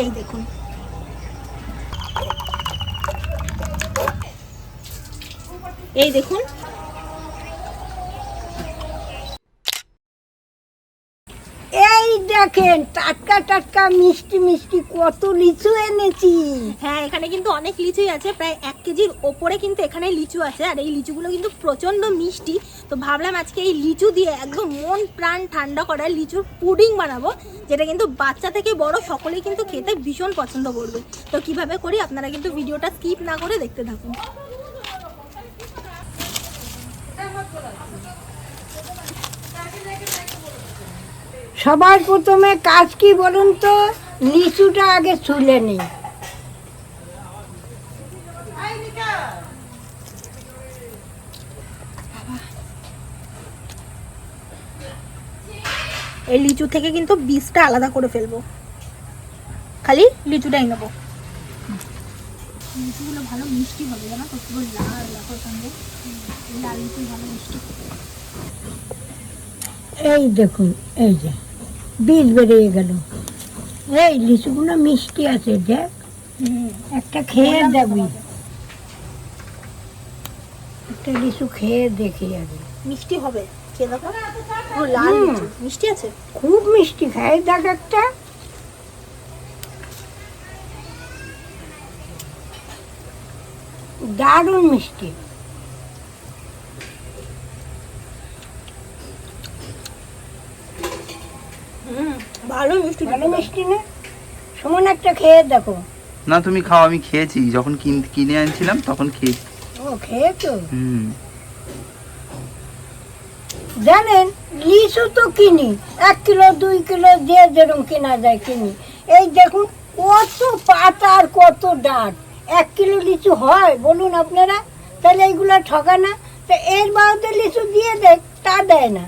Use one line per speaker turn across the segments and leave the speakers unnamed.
এই দেখুন, এই দেখুন,
এই দেখেন টাটকা টাটকা মিষ্টি মিষ্টি কত লিচু এনেছি।
হ্যাঁ এখানে কিন্তু অনেক লিচুই আছে, প্রায় 1 কেজির ওপরে কিন্তু এখানে লিচু আছে। আর এই লিচুগুলো কিন্তু প্রচণ্ড মিষ্টি। তো ভাবলাম আজকে এই লিচু দিয়ে একদম মন প্রাণ ঠান্ডা করা লিচুর পুডিং বানাবো, যেটা কিন্তু বাচ্চা থেকে বড় সকলেই কিন্তু খেতে ভীষণ পছন্দ করবে। তো কিভাবে করি আপনারা কিন্তু ভিডিওটা স্কিপ না করে দেখতে থাকুন।
সবার প্রথমে কাজ কি বলুন তো, লিচুটা আগে ছুলে নিই।
এই লিচু থেকে কিন্তু বীজটা আলাদা করে ফেলবো, খালি লিচুটাই নেবো। লিচুগুলো ভালো মিষ্টি হবে, জানো তো, পুরো লাল সঙ্গে লাল লিচু ভালো মিষ্টি।
এই দেখুন, এই যে বীজ বেরিয়ে গেল। এই লিচুগুলো মিষ্টি আছে, দেখ একটা খেয়ে দেখবি, একটা লিচু খেয়ে দেখি আগে।
মিষ্টি হবে, খেয়ে দেখো, পুরো লাল লিচু মিষ্টি আছে,
খুব মিষ্টি, খাই দেখ একটা। দারুণ মিষ্টি।
ভালো মিষ্টি,
ভালো মিষ্টি না? সুমন একটা খেয়ে দেখো।
না তুমি খাও, আমি খেয়েছি যখন কিনে আনছিলাম তখন খেয়েছি।
ও খেয়েছো?
হুম।
জানেন লিচু তো কিনি, 1 কিলো 2 কিলো যে যেরকম কেনা যায় কিনি। এই দেখুন কত পাতা আর কত ডাঁট, 1 কিলো লিচু হয় বলুন আপনারা? তাহলে এইগুলো ঠকা না? তো এর বাড়িতে লিচু দিয়ে দেখ, তা দেয় না।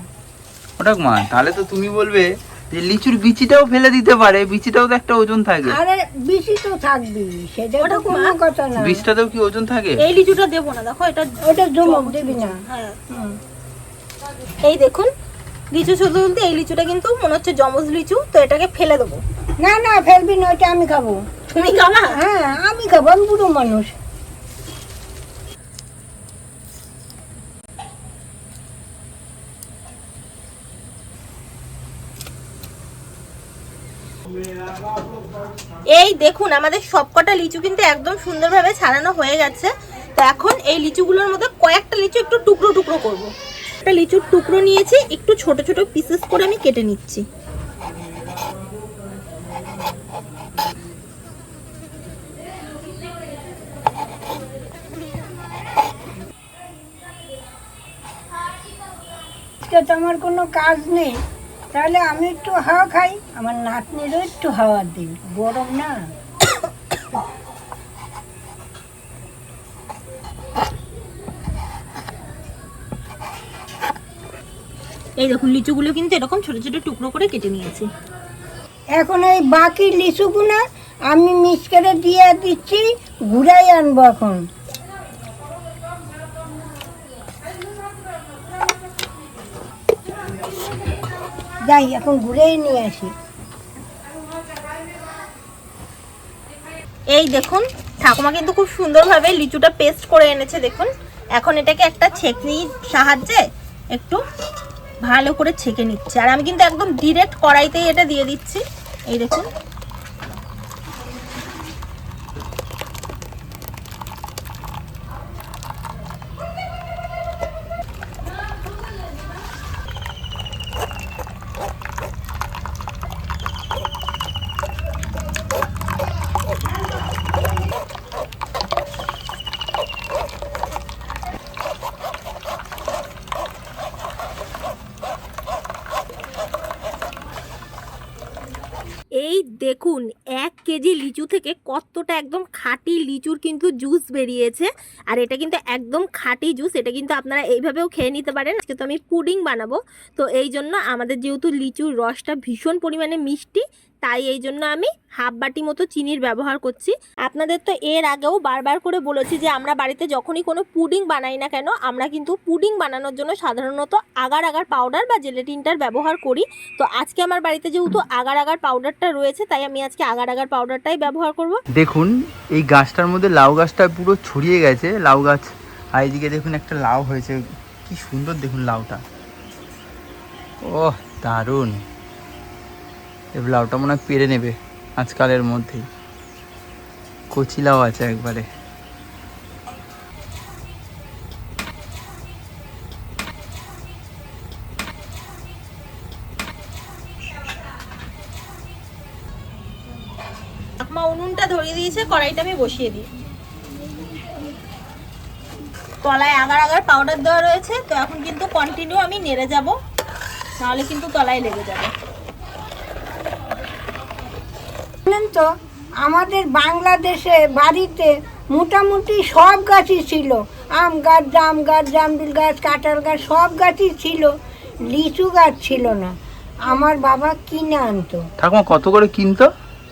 ওটা মা, তাহলে তো তুমি বলবে যে লিচুর বিচিটাও ফেলে দিতে পারে, বিচিটাও তো একটা ওজন থাকে।
আরে বিচি তো থাকবি, সেটা তো কোনো কথা না।
বীজটাতেও কি ওজন থাকে?
এই লিচুটা দেবো না, দেখো এটা,
ওটা জমক দিবি না।
হ্যাঁ এই দেখুন লিচু শুধু বলতে এই লিচুটা কিন্তু মনে হচ্ছে জমজ লিচু, তো এটাকে ফেলে দেবো।
না না ফেলবি না, ওইটা আমি খাবো।
তুমি খাবা?
হ্যাঁ আমি খাবো, আমি বুড়ো মানুষ।
এই দেখুন আমাদের সবকটা লিচু কিন্তু একদম সুন্দরভাবে ছাড়ানো হয়ে গেছে। তো এখন এই লিচুগুলোর মধ্যে কয়েকটা লিচু একটু টুকরো টুকরো করব। একটা লিচুর টুকরো নিয়েছি, একটু ছোট ছোট পিসেস করে আমি কেটে নিচ্ছি।
আজকে তো আমার কোনো কাজ নেই, তাহলে আমি একটু হাওয়া খাই, আমার নাতনিরও একটু হাওয়া দিই, গরম না।
এই দেখুন লিচুগুলো কিন্তু এরকম ছোট ছোট টুকরো করে কেটে নিয়েছি।
এখন এই বাকি লিচুগুলো আমি মিক্স করে দিয়ে দিচ্ছি, ঘুরাই আনবো এখন। যাই এখন ঘুরেই নিয়ে আসি।
এই দেখুন ঠাকুমা কিন্তু খুব সুন্দরভাবে লিচুটা পেস্ট করে এনেছে, দেখুন। এখন এটাকে একটা ছেঁকনির সাহায্যে একটু ভালো করে ছেঁকে নিচ্ছে। আর আমি কিন্তু একদম ডিরেক্ট কড়াইতেই এটা দিয়ে দিচ্ছি, এই দেখুন। এই দেখুন 1 কেজি লিচু থেকে কতটা একদম খাঁটি লিচুর কিন্তু জুস বেরিয়েছে। আর এটা কিন্তু একদম খাঁটি জুস, এটা কিন্তু আপনারা এইভাবেও খেয়ে নিতে পারেন। আজকে তো আমি পুডিং বানাবো, তো এই জন্য আমাদের যেহেতু লিচুর রসটা ভীষণ পরিমাণে মিষ্টি, তাই এই জন্য আমি হাফ বাটি মতো চিনির ব্যবহার করছি। আপনাদের তো এর আগেও বারবার করে বলেছি যে আমরা বাড়িতে যখনই কোনো পুডিং বানাই না কেন, আমরা কিন্তু পুডিং বানানোর জন্য সাধারণত আগার আগার পাউডার বা জেলেটিনটার ব্যবহার করি। তো আজকে আমার বাড়িতে যেহেতু আগার আগার পাউডারটা রয়েছে, তাই আমি আজকে আগার আগার পাউডারটাই ব্যবহার করব।
দেখুন এই গাছটার মধ্যে লাউ গাছটা পুরো ছড়িয়ে গেছে, লাউ গাছ। আর এইদিকে দেখুন একটা লাউ হয়েছে, কি সুন্দর দেখুন লাউটা, ওহ দারুণ। এই লাউটা মনে হয় পেরে নেবে আজকালের মধ্যেই, কচি লাউ আছে একবারে।
ঠাকুমা উনুনটা ধরিয়ে দিয়েছে, কড়াইটা আমি বসিয়ে দিই। তলায় আগার আগার পাউডার দেওয়া রয়েছে, তো এখন কিন্তু কন্টিনিউ আমি নেড়ে যাব, নাহলে কিন্তু তলায় লেগে যাবে।
জানেন তো আমাদের বাংলাদেশে বাড়িতে মোটামুটি সব গাছই ছিল, আম গাছ, জাম গাছ, জামরুল গাছ, কাঁঠাল গাছ, সব গাছই ছিল, লিচু গাছ ছিল না। আমার বাবা কিনে আনতো।
ঠাকুমা কত করে কিনতো?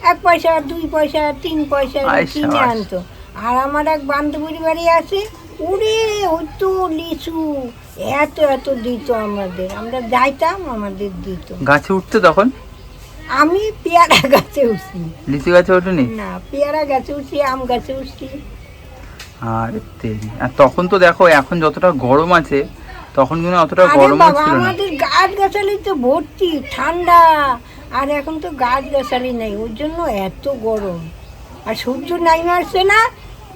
1 পয়সা, 2 পয়সা, 3 পয়সা
আয়
কিনে
শাবাশ।
আনতো। আর আমার এক বান্ধবীর বাড়ি আছে, উড়ে হতো লিচু, এত এত দিত আমাদের, আমরা যাইতাম, আমাদের দিত।
গাছে উঠতে তখন?
আমি পেয়ারা গাছে উঠছি
লিচু গাছে ওঠেনি?
না, পেয়ারা গাছে উঠছি, আম গাছে উঠছি।
আর তেরি, আর তখন তো দেখো এখন যতটা গরম আছে, তখন কিন্তু অতটা
আরে
গরম
বাবা,
ছিল না।
আমাদের গাছ গাছালি তো ভর্তি, ঠান্ডা। আর এখন তো গাছ গাছালি নেই, ওর জন্য এত গরম। আর সূর্য নামে আসছে না,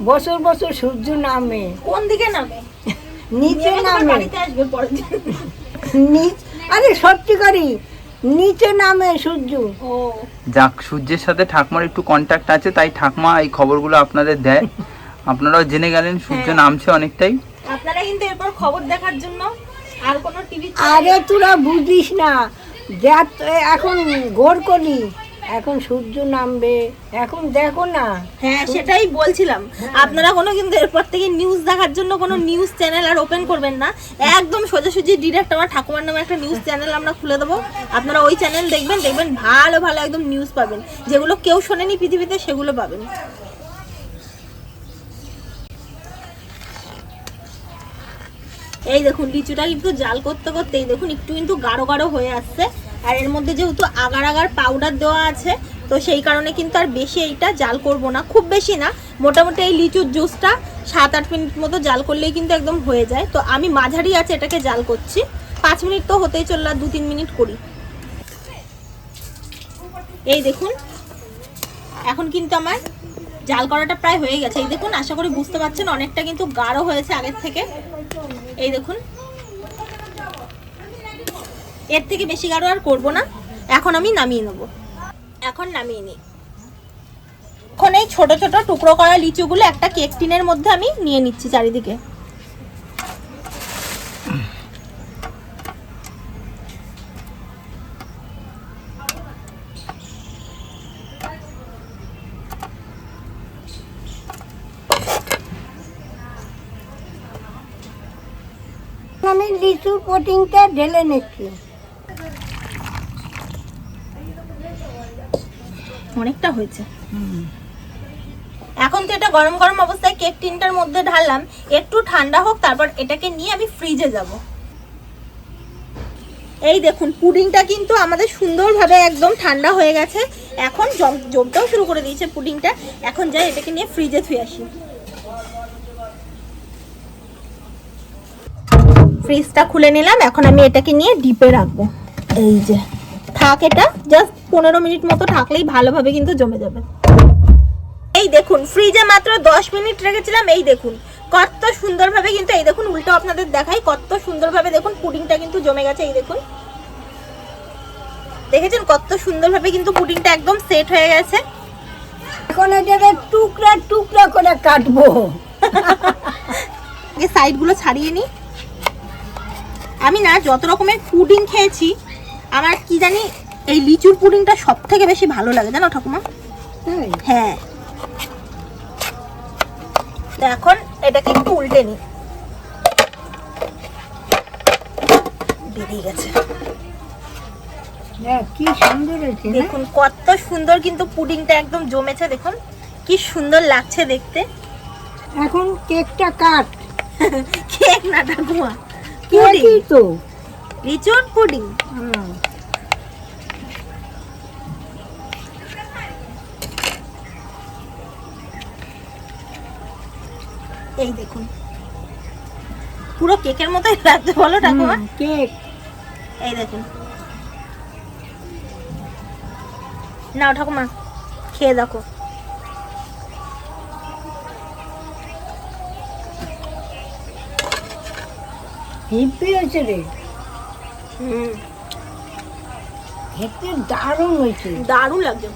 বছর বছর সূর্য নামে।
কোন দিকে নামে?
নিচে
নেমে তোমার
নামে,
বাড়িতে আসবে পরের দিন।
আরে সত্যি করি, নিচে নামে সূর্য।
ও
যাক, সূর্যের সাথে ঠাকুমার একটু কন্ট্যাক্ট আছে, তাই ঠাকুমা এই খবরগুলো আপনাদের দেয়। আপনারাও জেনে গেলেন সূর্য
হ্যাঁ।
নামছে অনেকটাই।
আপনারা কিন্তু এরপর খবর দেখার জন্য আর কোনো টিভি
আরে তোরা বুঝিস না, দেখ এখন ঘোর করি, এখন সূর্য নামবে, এখন দেখো না।
হ্যাঁ সেটাই বলছিলাম, আপনারা কোনো কিন্তু এরপর থেকে নিউজ দেখার জন্য কোনো নিউজ চ্যানেল আর ওপেন করবেন না, একদম সোজাসুজি ডিরেক্ট আমার ঠাকুমার নামে একটা নিউজ চ্যানেল আমরা খুলে দেবো। আপনারা ওই চ্যানেল দেখবেন, দেখবেন ভালো ভালো একদম নিউজ পাবেন, যেগুলো কেউ শোনেনি পৃথিবীতে সেগুলো পাবেন। এই দেখুন লিচুটা কিন্তু জাল করতে করতে এই দেখুন একটু কিন্তু গাঢ় গাঢ় হয়ে আসছে। আর এর মধ্যে যেহেতু আগার আগার পাউডার দেওয়া আছে, তো সেই কারণে কিন্তু আর বেশি এইটা জাল করব না, খুব বেশি না, মোটামুটি এই লিচুর জুসটা 7-8 মিনিট মতো জাল করলেই কিন্তু একদম হয়ে যায়। তো আমি মাঝারি আছে এটাকে জাল করছি, 5 মিনিট তো হতেই চললো, 2-3 মিনিট করি। এই দেখুন এখন কিন্তু আমার জাল করাটা প্রায় হয়ে গেছে। এই দেখুন, আশা করি বুঝতে পারছেন অনেকটা কিন্তু গাঢ় হয়েছে আগের থেকে। এই দেখুন, এর থেকে বেশি গাঢ় আর করবো না। এখন আমি নামিয়ে নেব, এখন নামিয়ে নিই। এখন এই ছোট ছোট টুকরো করা লিচুগুলো একটা কেক টিনের মধ্যে আমি নিয়ে নিচ্ছি চারিদিকে।
আমি লিচুর কোটিংটা ঢেলে নিচ্ছি।
অনেকটা হয়েছে। এখন তো এটা গরম গরম অবস্থায় কেক টিনটার মধ্যে ঢাললাম, একটু ঠান্ডা হোক, তারপর এটাকে নিয়ে আমি ফ্রিজে যাব। এই দেখুন পুডিংটা কিন্তু আমাদের সুন্দরভাবে একদম ঠান্ডা হয়ে গেছে, এখন জমতেও শুরু করে দিয়েছে পুডিংটা। এখন যাই এটাকে নিয়ে ফ্রিজে থুয়ে আসি। ফ্রিজটা খুলে নিলাম, এখন আমি এটাকে নিয়ে ডিপে রাখবো। এই যে থাক, এটা জাস্ট 15 মিনিট মতো থাকলেই ভালোভাবে কিন্তু জমে যাবে। এই দেখুন ফ্রিজে মাত্র 10 মিনিট রেখেছিলাম, এই দেখুন কত সুন্দরভাবে কিন্তু, এই দেখুন উল্টো আপনাদের দেখাই, কত সুন্দরভাবে দেখুন পুডিংটা কিন্তু জমে গেছে। এই দেখুন, দেখেছেন কত সুন্দরভাবে কিন্তু পুডিংটা একদম সেট হয়ে গেছে।
এখন এটাকে টুকরা টুকরা করে কাটবো।
এই সাইডগুলো ছাড়িয়ে নিই। আমি না যত রকমের পুডিং খেয়েছি, আমার কি জানি এই লিচুর পুডিংটা সব থেকে বেশি ভালো লাগে, জানো ঠাকুমা? হ্যাঁ, তো এখন এটাকে একটু উল্টে নিই। বেরিয়ে গেছে।
হ্যাঁ, কি সুন্দর হয়েছে না?
দেখুন কত সুন্দর কিন্তু পুডিংটা একদম জমেছে, দেখুন কি সুন্দর লাগছে দেখতে।
এখন কেকটা কাট।
কেক না ঠাকুমা, পুডিং,
কেকই তো।
লিচুর পুডিং।
হুম।
এই দেখুন পুরো কেকের মতোই লাগছে, বলো ঠাকুমা?
কেক।
এই দেখুন, নাও ঠাকুমা খেয়ে দেখো।
হিপি হয়েছে রে,
হুম,
খেতে দারুণ হয়েছে।
দারুণ লাগছে,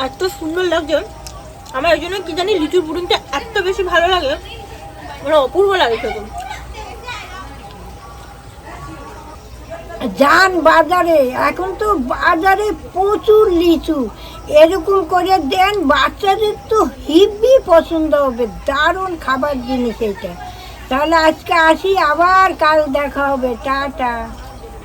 এত সুন্দর লাগছে। আমার এই জন্য কি জানি লিচুর পুডিংটা এত বেশি ভালো লাগে, মানে অপূর্ব লাগে খেতে।
যান বাজারে, এখন তো বাজারে প্রচুর লিচু, এরকম করে দেন, বাচ্চাদের তো হিব্বি পছন্দ হবে, দারুণ খাবার জিনিস এটা। তাহলে আজকে আসি, আবার কাল দেখা হবে, টাটা।